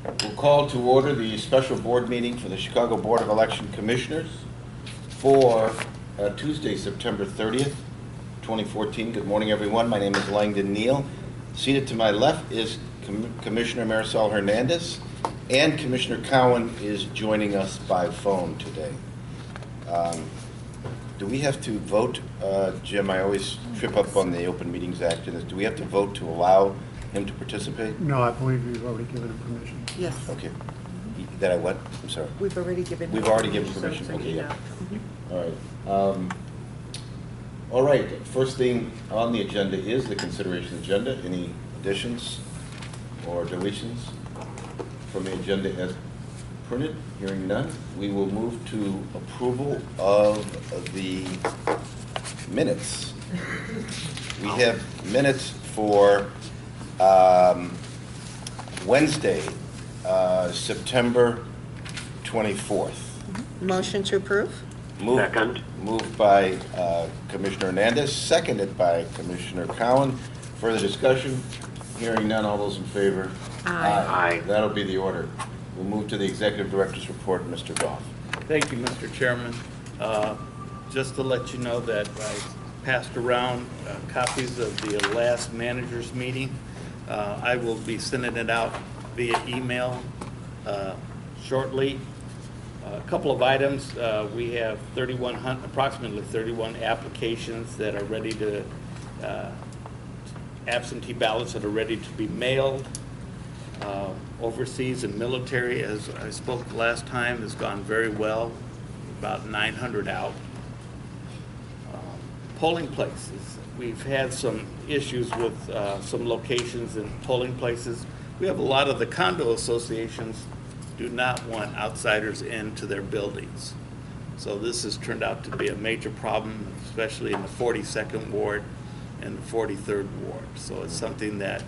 We'll call to order the special board meeting for the Chicago Board of Election Commissioners for Tuesday, September 30th, 2014. Good morning, everyone. My name is Langdon Neal. Seated to my left is Commissioner Marisol Hernandez, and Commissioner Cowan is joining us by phone today. Do we have to vote, Jim? I always trip up on the Open Meetings Act. Do we have to vote to allow him to participate? No, I believe you've already given him permission. Yes. Okay. That I what? I'm sorry. We've already given. We've already given permission. So, Okay, yeah. Mm-hmm. All right. All right. First thing on the agenda is the consideration agenda. Any additions or deletions from the agenda as printed? Hearing none, we will move to approval of the minutes. We have minutes for Wednesday, September 24th. Motion to approve? Second. Moved by Commissioner Hernandez, seconded by Commissioner Cowan. Further discussion? Hearing none, all those in favor? Aye. Aye. That'll be the order. We'll move to the Executive Director's report, Mr. Goff. Thank you, Mr. Chairman. Just to let you know that I passed around copies of the last managers meeting. I will be sending it out via email shortly. A couple of items. We have approximately 31 applications that are ready to, absentee ballots that are ready to be mailed. Overseas and military, as I spoke last time, has gone very well, about 900 out. Polling places, we've had some issues with some locations and polling places. We have a lot of the condo associations do not want outsiders into their buildings. So this has turned out to be a major problem, especially in the 42nd Ward and the 43rd Ward. So it's something that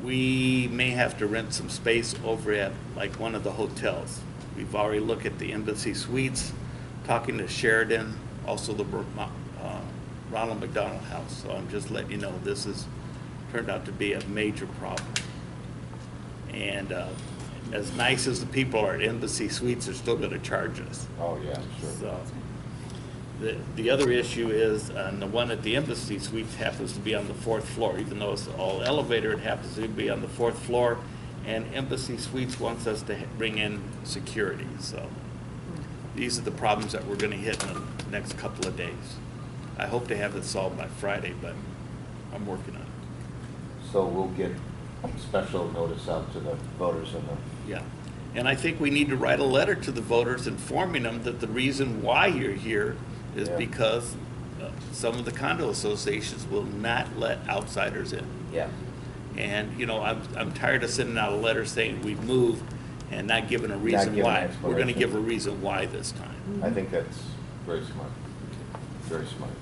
we may have to rent some space over at like one of the hotels. We've already looked at the Embassy Suites, talking to Sheridan, also the Ronald McDonald House. So I'm just letting you know this has turned out to be a major problem. And as nice as the people are at Embassy Suites, they're still going to charge us. Oh, yeah, sure. So the other issue is, the one at the Embassy Suites happens to be on the 4th floor. Even though it's all elevator, it happens to be on the 4th floor, and Embassy Suites wants us to bring in security. So these are the problems that we're going to hit in the next couple of days. I hope to have it solved by Friday, but I'm working on it. So we'll get special notice out to the voters and the... Yeah. And I think we need to write a letter to the voters informing them that the reason why you're here is because some of the condo associations will not let outsiders in. Yeah. And, you know, I'm tired of sending out a letter saying we've moved and not giving a reason why. We're going to give a reason why this time. I think that's very smart. Very smart.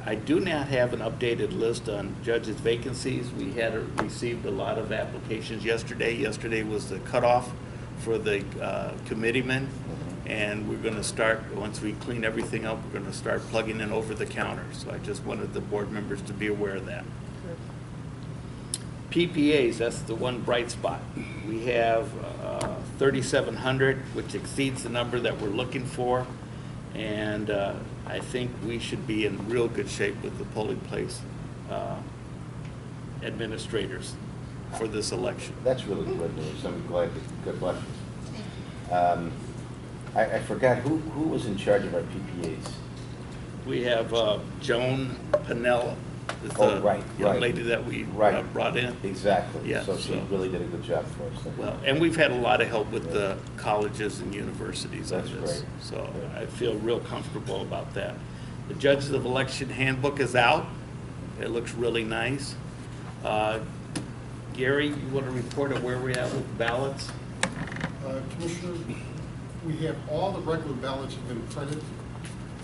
I do not have an updated list on judges' vacancies. We had received a lot of applications yesterday. Yesterday was the cutoff for the committeemen. And we're going to start, once we clean everything up, we're going to start plugging in over the counter. So I just wanted the board members to be aware of that. PPAs, that's the one bright spot. We have 3,700, which exceeds the number that we're looking for. And I think we should be in real good shape with the polling place administrators for this election. That's really good news. I'm glad. God bless you. I forgot, who was in charge of our PPAs? We have Joan Pinella, is Oh, the right, young right. lady that we Right. brought in. Exactly. Yeah, So she really did a good job for us. Well, and we've had a lot of help with the colleges and universities on That's this. great. So Yeah. I feel real comfortable about that. The Judges of Election Handbook is out. It looks really nice. Gary, you want to report on where we're at with ballots? Commissioner, we have all the regular ballots have been printed.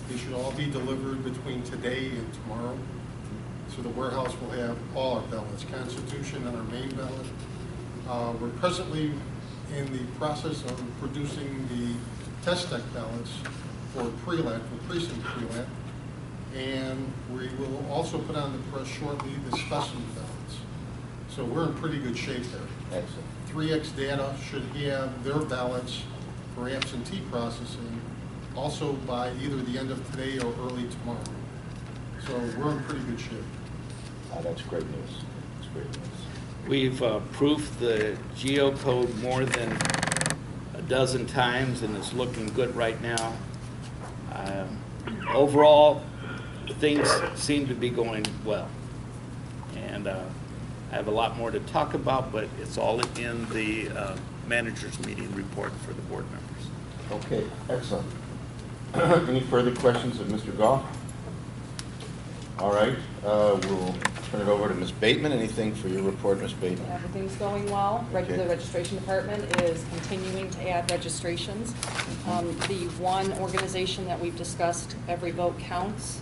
They should all be delivered between today and tomorrow. So the warehouse will have all our ballots, Constitution and our main ballot. We're presently in the process of producing the test deck ballots for pre-lat, for precinct pre-lat. And we will also put on the press shortly the specimen ballots. So we're in pretty good shape there. Excellent. 3X Data should have their ballots for absentee processing also by either the end of today or early tomorrow. So we're in pretty good shape. That's great news. That's great news. We've approved the geocode more than a dozen times, and it's looking good right now. Overall, things seem to be going well. And I have a lot more to talk about, but it's all in the manager's meeting report for the board members. Okay, excellent. Any further questions of Mr. Goff? All right, we'll turn it over to Ms. Bateman. Anything for your report, Ms. Bateman? Everything's going well. The Okay. registration department is continuing to add registrations. The one organization that we've discussed, Every Vote Counts,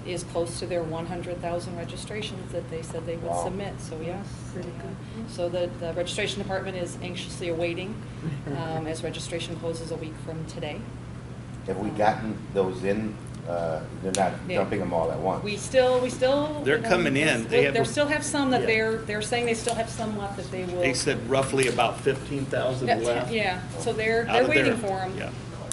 is close to their 100,000 registrations that they said they would Wow. submit, so yes. So the registration department is anxiously awaiting as registration closes a week from today. Have we gotten those in? They're not Yeah. dumping them all at once? We still. They're coming in. They have- still have some that Yeah. they're saying they still have some left that they will. They said roughly about 15,000 left. Yeah, so they're Out of waiting there. for them. Yeah.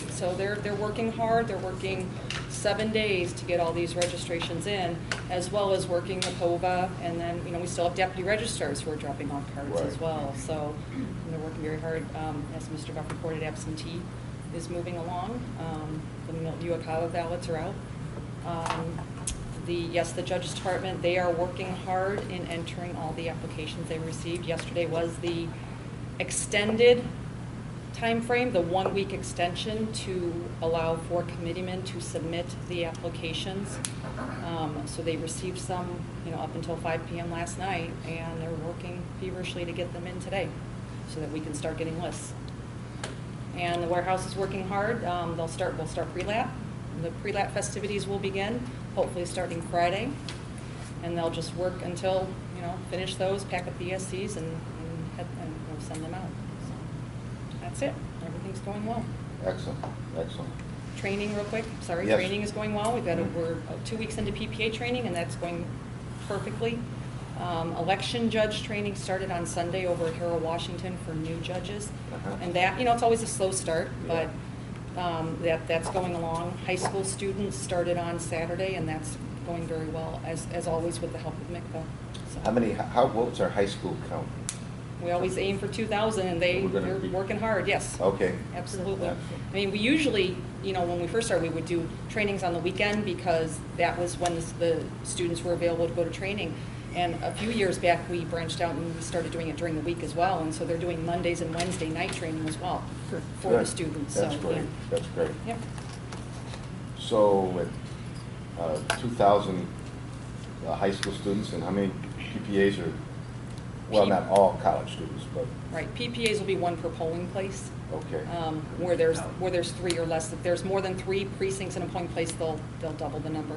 So they're working hard, they're working 7 days to get all these registrations in, as well as working with HOVA, and then, we still have deputy registrars who are dropping off cards as Right. well. So they're working very hard. As Mr. Buck reported, absentee is moving along. The Uakawa ballots are out. The Judge's Department, they are working hard in entering all the applications they received. Yesterday was the extended time frame, the 1-week extension to allow for committeemen to submit the applications. So they received some, up until 5 p.m. last night, and they're working feverishly to get them in today so that we can start getting lists. And the warehouse is working hard. We'll start pre-lap. The pre-lap festivities will begin, hopefully starting Friday. And they'll just work until, finish those, pack up the ESCs, and we'll send them out. So that's it. Everything's going well. Excellent, excellent. Training real quick, sorry, Yes. training is going well. We're 2 weeks into PPA training, and that's going perfectly. Election judge training started on Sunday over at Harold, Washington for new judges. Uh-huh. And that, it's always a slow start, Yeah. but that's going along. High school students started on Saturday, and that's going very well, as always with the help of MICVA. So What's our high school count? we always aim for 2,000, and We're gonna they're be- working hard, yes. Okay. Absolutely. Yeah. I mean, we usually, when we first started, we would do trainings on the weekend because that was when the students were available to go to training. And a few years back, we branched out and we started doing it during the week as well. And so they're doing Mondays and Wednesday night training as well for the Good. students. That's So, great, yeah. that's great. Yep. So with 2,000 high school students, and how many PPAs are, well, not all college students, but, Right. PPAs will be one per polling place. okay. Where there's 3 or less. If there's more than 3 precincts in a polling place, they'll double the number.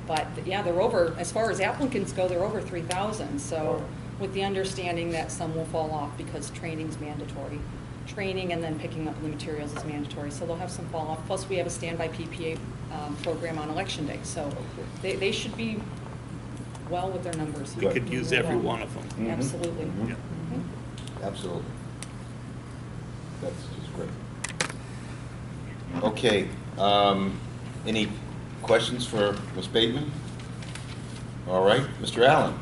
But yeah, they're over, as far as applicants go, they're over 3,000. So with the understanding that some will fall off because training's mandatory. Training and then picking up the materials is mandatory. So they'll have some fall off. Plus we have a standby PPA program on election day. So they should be well with their numbers. We could use every one of them. Mhm. Absolutely. Mhm. Yeah. Mhm. Absolutely. That's just great. Okay, any questions for Ms. Bateman? All right, Mr. Allen.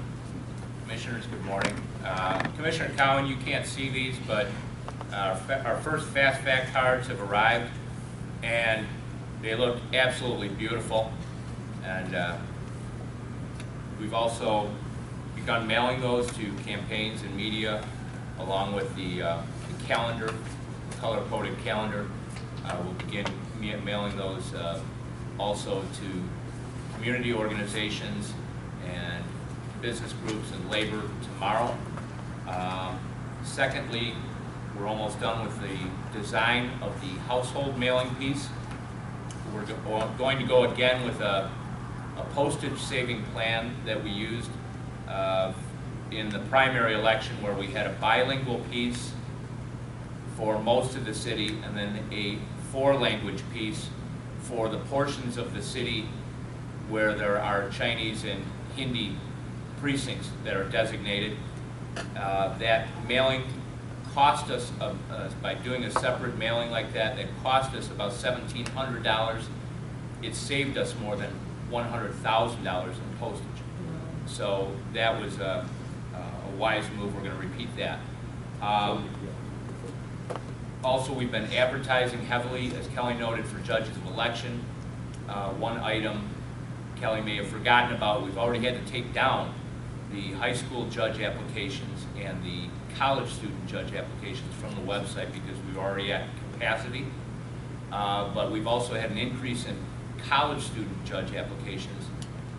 Commissioners, good morning. Commissioner Cowan, you can't see these, but our first Fast Fact cards have arrived, and they look absolutely beautiful. And we've also begun mailing those to campaigns and media, along with the calendar, color-coded calendar. We'll begin mailing those also to community organizations and business groups and labor tomorrow. Secondly, we're almost done with the design of the household mailing piece. We're going to go again with a postage saving plan that we used in the primary election, where we had a bilingual piece for most of the city and then a 4-language piece for the portions of the city where there are Chinese and Hindi precincts that are designated. That mailing cost us, by doing a separate mailing like that, it cost us about $1,700. It saved us more than $100,000 in postage. So that was a wise move. We're going to repeat that. Also, we've been advertising heavily, as Kelly noted, for judges of election. One item Kelly may have forgotten about, we've already had to take down the high school judge applications and the college student judge applications from the website because we were already at capacity. But we've also had an increase in college student judge applications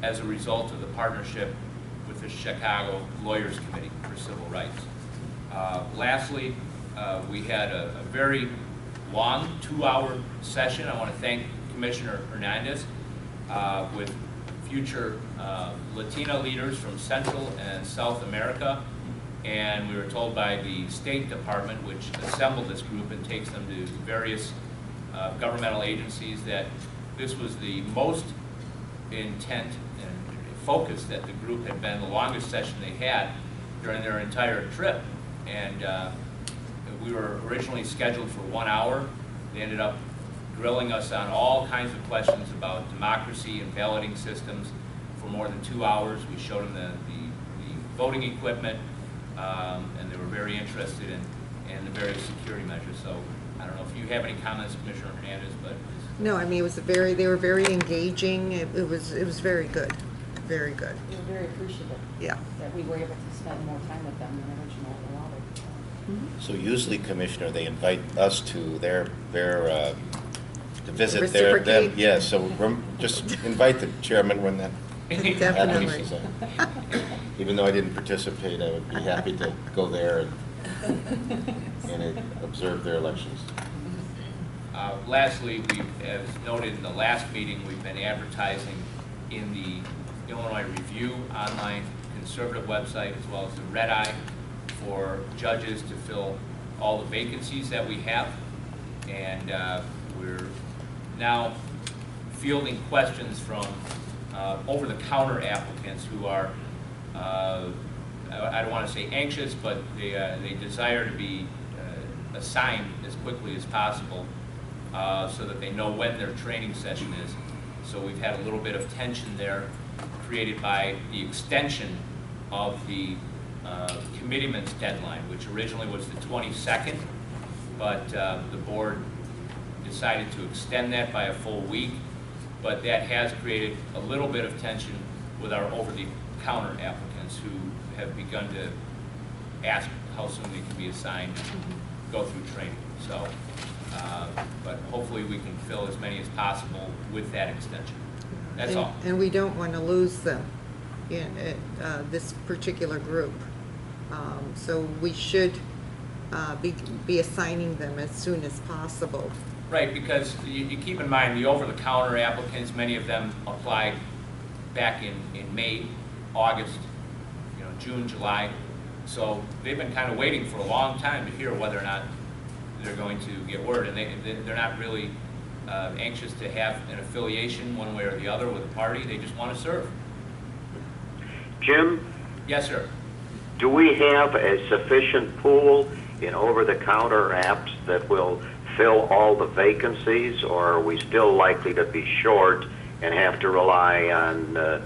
as a result of the partnership with the Chicago Lawyers Committee for Civil Rights. Lastly, we had a very long 2-hour session. I want to thank Commissioner Hernandez with future Latino leaders from Central and South America. And we were told by the State Department, which assembled this group and takes them to various governmental agencies, that this was the most intent and focus that the group had been, the longest session they had during their entire trip. And we were originally scheduled for 1 hour. They ended up grilling us on all kinds of questions about democracy and balloting systems for more than 2 hours. We showed them the voting equipment, and they were very interested in the various security measures. So I don't know if you have any comments, Commissioner Hernandez, but No, I mean, it was they were very engaging. It was very good, very good. We were very appreciative Yeah. that we were able to spend more time with them than originally allotted. So usually, Commissioner, they invite us to their to visit their them. Reciprocate. Yeah, so just invite the chairman when that Definitely. happens. Even though I didn't participate, I would be happy to go there and observe their elections. Lastly, as noted in the last meeting, we've been advertising in the Illinois Review online conservative website as well as the Red Eye for judges to fill all the vacancies that we have. And we're now fielding questions from over-the-counter applicants who are, I don't want to say anxious, but they desire to be assigned as quickly as possible so that they know when their training session is. So we've had a little bit of tension there created by the extension of the committeemen's deadline, which originally was the 22nd, but the board decided to extend that by a full week. But that has created a little bit of tension with our over-the-counter applicants who have begun to ask how soon they can be assigned, go through training. So, but hopefully we can fill as many as possible with that extension. That's all. And we don't want to lose them in this particular group. So we should be assigning them as soon as possible. Right, because you keep in mind the over-the-counter applicants, many of them applied back in May, August, June, July. So they've been kind of waiting for a long time to hear whether or not they're going to get word. And they're not really anxious to have an affiliation one way or the other with a party. They just want to serve. Jim, Yes, sir. do we have a sufficient pool in over-the-counter apps that will fill all the vacancies, or are we still likely to be short and have to rely on the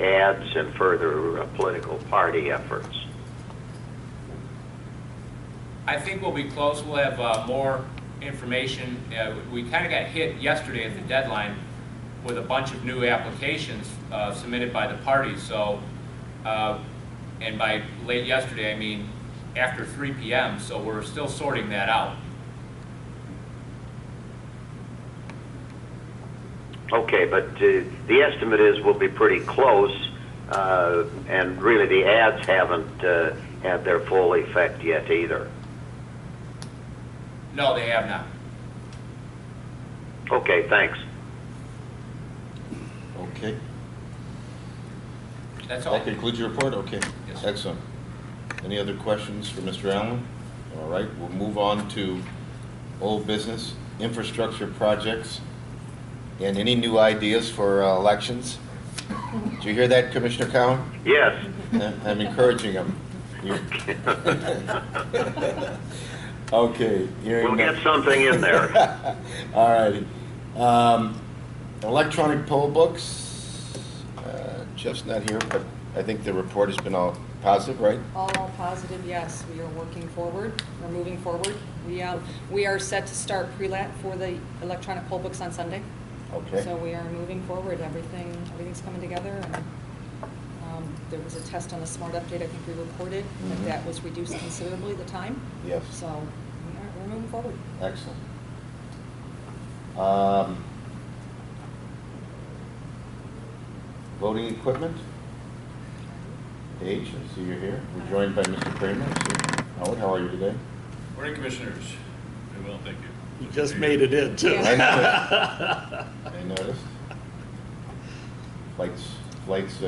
ads and further political party efforts? I think we'll be close. We'll have more information. We kind of got hit yesterday at the deadline with a bunch of new applications submitted by the parties. So, and by late yesterday, I mean after 3 p.m., so we're still sorting that out. Okay, but the estimate is we'll be pretty close, and really the ads haven't had their full effect yet either. No, they have not. Okay, thanks. Okay. That's all. That concludes your report? Okay. Yes, sir. Excellent. Any other questions for Mr. Allen? All right, we'll move on to old business, infrastructure projects, and any new ideas for elections. Did you hear that, Commissioner Cowan? Yes. I'm encouraging him. Okay, hearing We'll none. get something in there. All righty. Electronic poll books, Jeff's not here, but I think the report has been all positive, right? All positive, yes. We are working forward. We're moving forward. We are set to start pre-lat for the electronic poll books on Sunday. Okay. So we are moving forward. Everything's coming together. And there was a test on the smart update. I think we reported Mhm. that was reduced considerably, the time. Yes. So we're moving forward. Excellent. Voting equipment? Paige, I see you're here. We're joined by Mr. Kramer. Mr. Howard, how are you today? Morning, Commissioners. Very well, thank you. You just made it in, too. I noticed. I noticed. Flights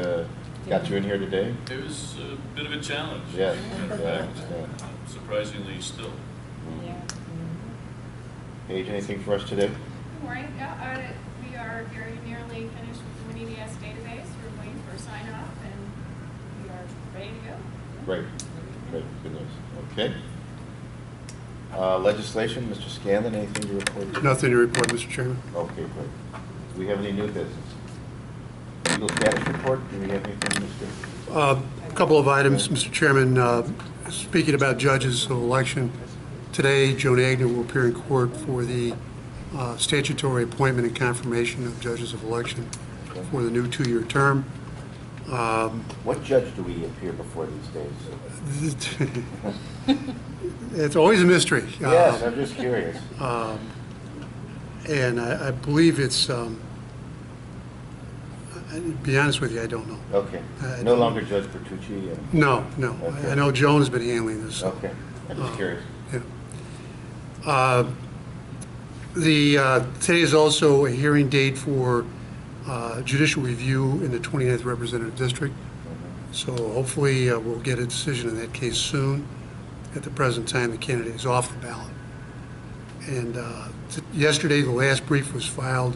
got you in here today? It was a bit of a challenge. Yes, Matter of yeah, I fact, understand. surprisingly still. Yeah. Paige, anything for us today? Good morning. Yeah, we are very nearly finished with the WinEDS database. We're waiting for a sign off and we are ready to go. Great, great, good news. Okay. Legislation, Mr. Scanlon, anything to report? Nothing to report, Mr. Chairman. Okay, great. Do we have any new business? Legal status report, do we have anything, Mr.? A couple of items, Mr. Chairman. Speaking about judges of election, today Joan Agnew will appear in court for the statutory appointment and confirmation of judges of election for the new 2-year term. What judge do we appear before these days? It's always a mystery. Yes, I'm just curious. And I believe it's, to be honest with you, I don't know. Okay. No longer Judge Bertucci? No. Okay. I know Joan has been handling this. Okay, I'm just curious. Yeah. Today is also a hearing date for judicial review in the 29th Representative District. So hopefully we'll get a decision in that case soon. At the present time, the candidate is off the ballot. And yesterday, the last brief was filed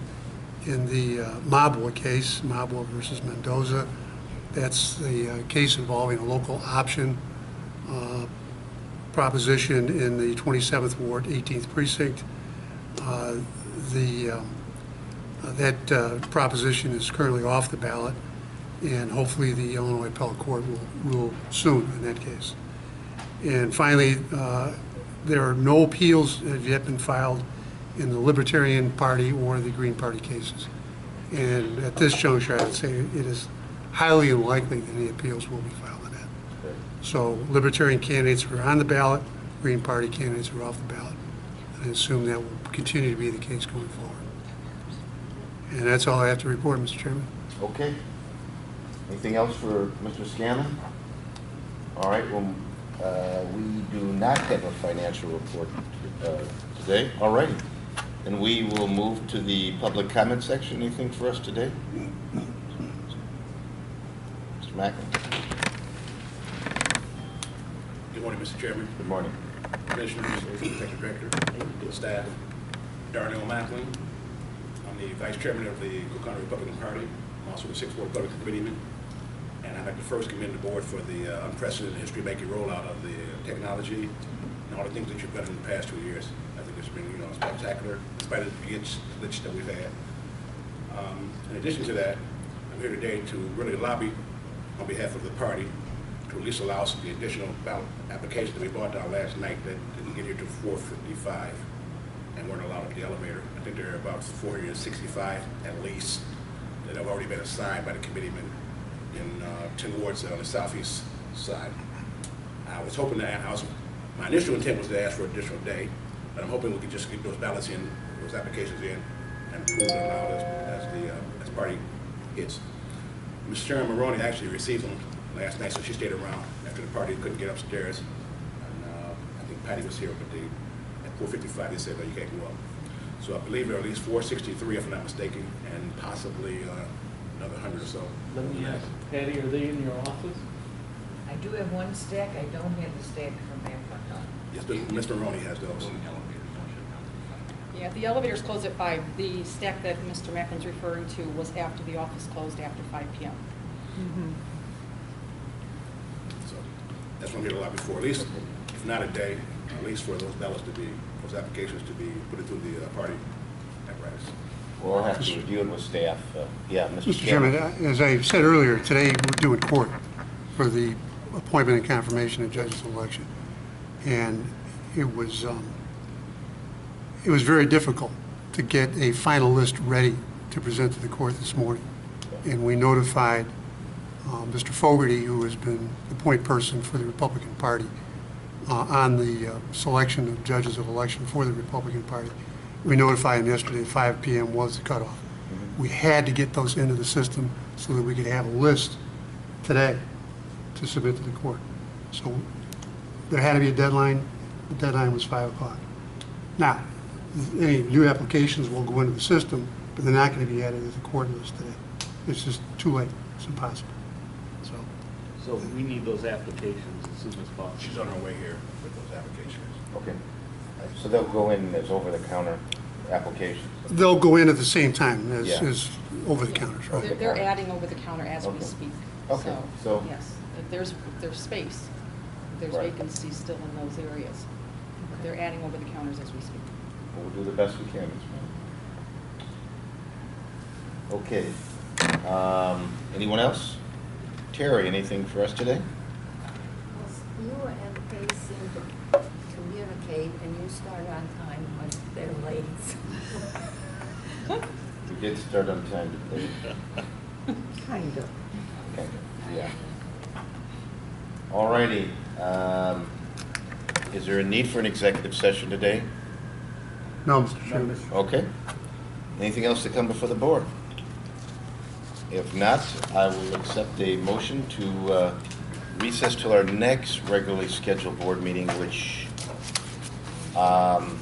in the Mabwa case, Mabwa versus Mendoza. That's the case involving a local option proposition in the 27th Ward, 18th Precinct. That proposition is currently off the ballot, and hopefully the Illinois Appellate Court will rule soon in that case. And finally, there are no appeals that have yet been filed in the Libertarian Party or the Green Party cases. And at this juncture, I would say it is highly unlikely that any appeals will be filed on that. So Libertarian candidates are on the ballot, Green Party candidates are off the ballot. And I assume that will continue to be the case going forward. And that's all I have to report, Mr. Chairman. Okay. Anything else for Mr. Scanlon? All right, well, we do not have a financial report today. All righty. And we will move to the public comment section. Anything for us today? Mr. Macklin. Good morning, Mr. Chairman, Good morning. Commissioners, Executive Director, staff. Darnell Macklin. I'm the Vice Chairman of the Cook County Republican Party. I'm also the 6th Ward Republican Committeeman. And I'd like to first commend the board for the unprecedented history-making rollout of the technology and all the things that you've done in the past 2 years. I think it's been, spectacular, in spite of the glitch that we've had. In addition to that, I'm here today to really lobby on behalf of the party to at least allow some of the additional ballot applications that we brought down last night that didn't get here to 455 and weren't allowed up the elevator. I think there are about 465 at least that have already been assigned by the committeemen in 10 wards on the southeast side. I was hoping that my initial intent was to ask for an additional day, but I'm hoping we could just get those ballots in, those applications in, and prove it allowed as party hits. Ms. Sharon Maroney actually received them last night, so she stayed around after the party couldn't get upstairs. And I think Patty was here, but at 4:55 they said, no, you can't go up. So I believe there are at least 463, if I'm not mistaken, and possibly another 100 or so. Let me ask, Patty, are they in your office? I do have one stack. I don't have the stack from that one. Yes, but Ms. Maroney has those. Yeah, the elevators close at 5. The stack that Mr. Macklin's referring to was after the office closed after 5 p.m. So That's when we get a lot before, at least, if not a day, at least for those ballots to be, those applications to be put into the party apparatus. We'll have to review it with staff. Yeah, Mr. Mr. Chairman, as I said earlier, today we're doing court for the appointment and confirmation of judges of election. And it was very difficult to get a final list ready to present to the court this morning. And we notified Mr. Fogarty, who has been the point person for the Republican Party on the selection of judges of election for the Republican Party. We notified him yesterday that 5 p.m. was the cutoff. We had to get those into the system so that we could have a list today to submit to the court. So there had to be a deadline. The deadline was 5 o'clock. Now, any new applications will go into the system, but they're not going to be added to the court list today. It's just too late. It's impossible. So we need those applications as soon as possible. She's on her way here with those applications. Okay. So they'll go in as over-the-counter applications? They'll go in at the same time as, Yeah. as over-the-counters, right? They're adding over the counter as we Okay. speak. Okay, so- Yes, there's space. There's Right. vacancies still in those areas. They're adding over the counters as we speak. We'll do the best we can. Okay. Anyone else? Terry, anything for us today? You and they seem to communicate and you start on time when they're late. We did start on time today. Kind of. Okay, yeah. All righty. Is there a need for an executive session today? No, Mr. Chairman. Okay. Anything else to come before the board? If not, I will accept a motion to recess till our next regularly scheduled board meeting, which I'm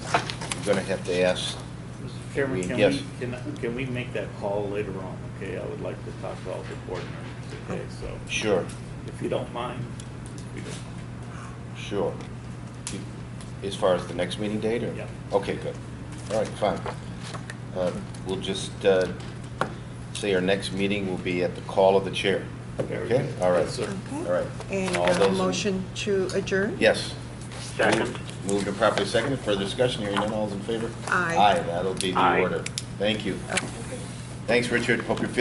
going to have to ask. Mr. Chairman, Yes. can we make that call later on? Okay, I would like to talk to all the board members, okay, so Sure, if you don't mind, we don't. sure. As far as the next meeting date, or? Yeah. Okay, good. All right, fine. We'll just say our next meeting will be at the call of the chair. Very Okay? good. All right. Yes, sir. All right. And All a those- motion to adjourn? Yes. Second. Moved and properly seconded. Further discussion, hearing none, all's in favor? Aye. Aye, that'll be the Aye. order. Thank you. Thanks, Richard. Hope you're feeling